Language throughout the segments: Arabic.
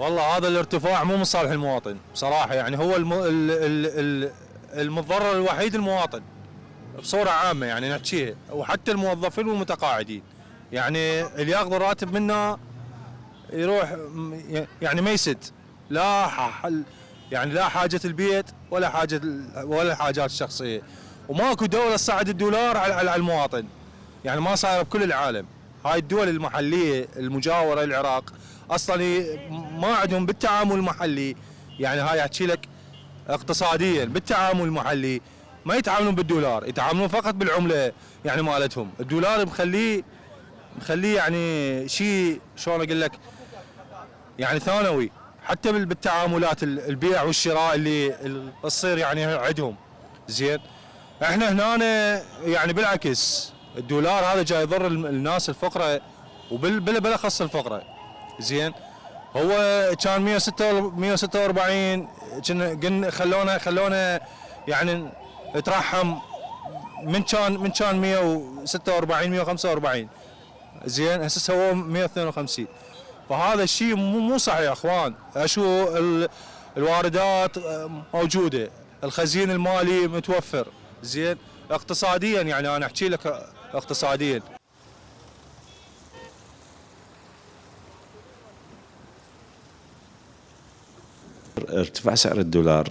والله هذا الارتفاع مو من صالح المواطن بصراحة، يعني هو المتضرر الوحيد المواطن بصورة عامة، يعني نحكيها، وحتى الموظفين والمتقاعدين. يعني اللي ياخذ الراتب منه يروح يعني ما يسد لا يعني لا حاجة البيت ولا حاجات الشخصية. وماكو دولة تصعد الدولار على المواطن، يعني ما صايرة بكل العالم. هاي الدول المحلية المجاورة للعراق اصلا ما عندهم بالتعامل المحلي، يعني هاي احكي لك اقتصاديا بالتعامل المحلي ما يتعاملون بالدولار، يتعاملون فقط بالعملة يعني مالتهم. الدولار مخليه يعني شيء شلون اقول لك، يعني ثانوي حتى بالتعاملات البيع والشراء اللي تصير يعني عندهم. زين احنا هنا يعني بالعكس الدولار هذا جاي يضر الناس الفقراء، وبالاخص الفقراء. زين هو كان 146 كنا خلونا يعني يترحم من كان 146 145. زين هسه هو 152. فهذا الشيء مو صحيح يا اخوان. اشو الواردات موجوده، الخزين المالي متوفر. زين اقتصاديا يعني انا احكي لك اقتصاديا. ارتفاع سعر الدولار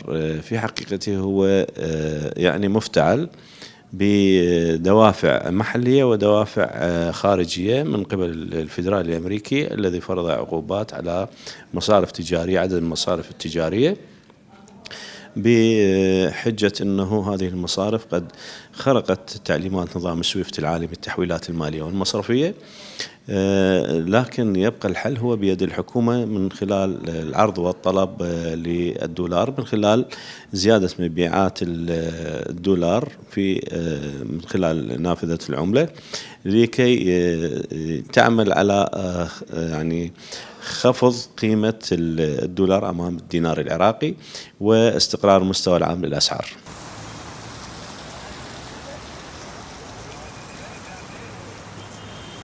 في حقيقته هو يعني مفتعل بدوافع محلية ودوافع خارجية من قبل الفيدرالي الأمريكي الذي فرض عقوبات على مصارف تجارية، عدد المصارف التجارية، بحجة أنه هذه المصارف قد خرقت تعليمات نظام السويفت العالمي للتحويلات المالية والمصرفية. لكن يبقى الحل هو بيد الحكومة من خلال العرض والطلب للدولار، من خلال زيادة مبيعات الدولار من خلال نافذة العملة، لكي تعمل على يعني خفض قيمة الدولار أمام الدينار العراقي واستقرار المستوى العام للأسعار.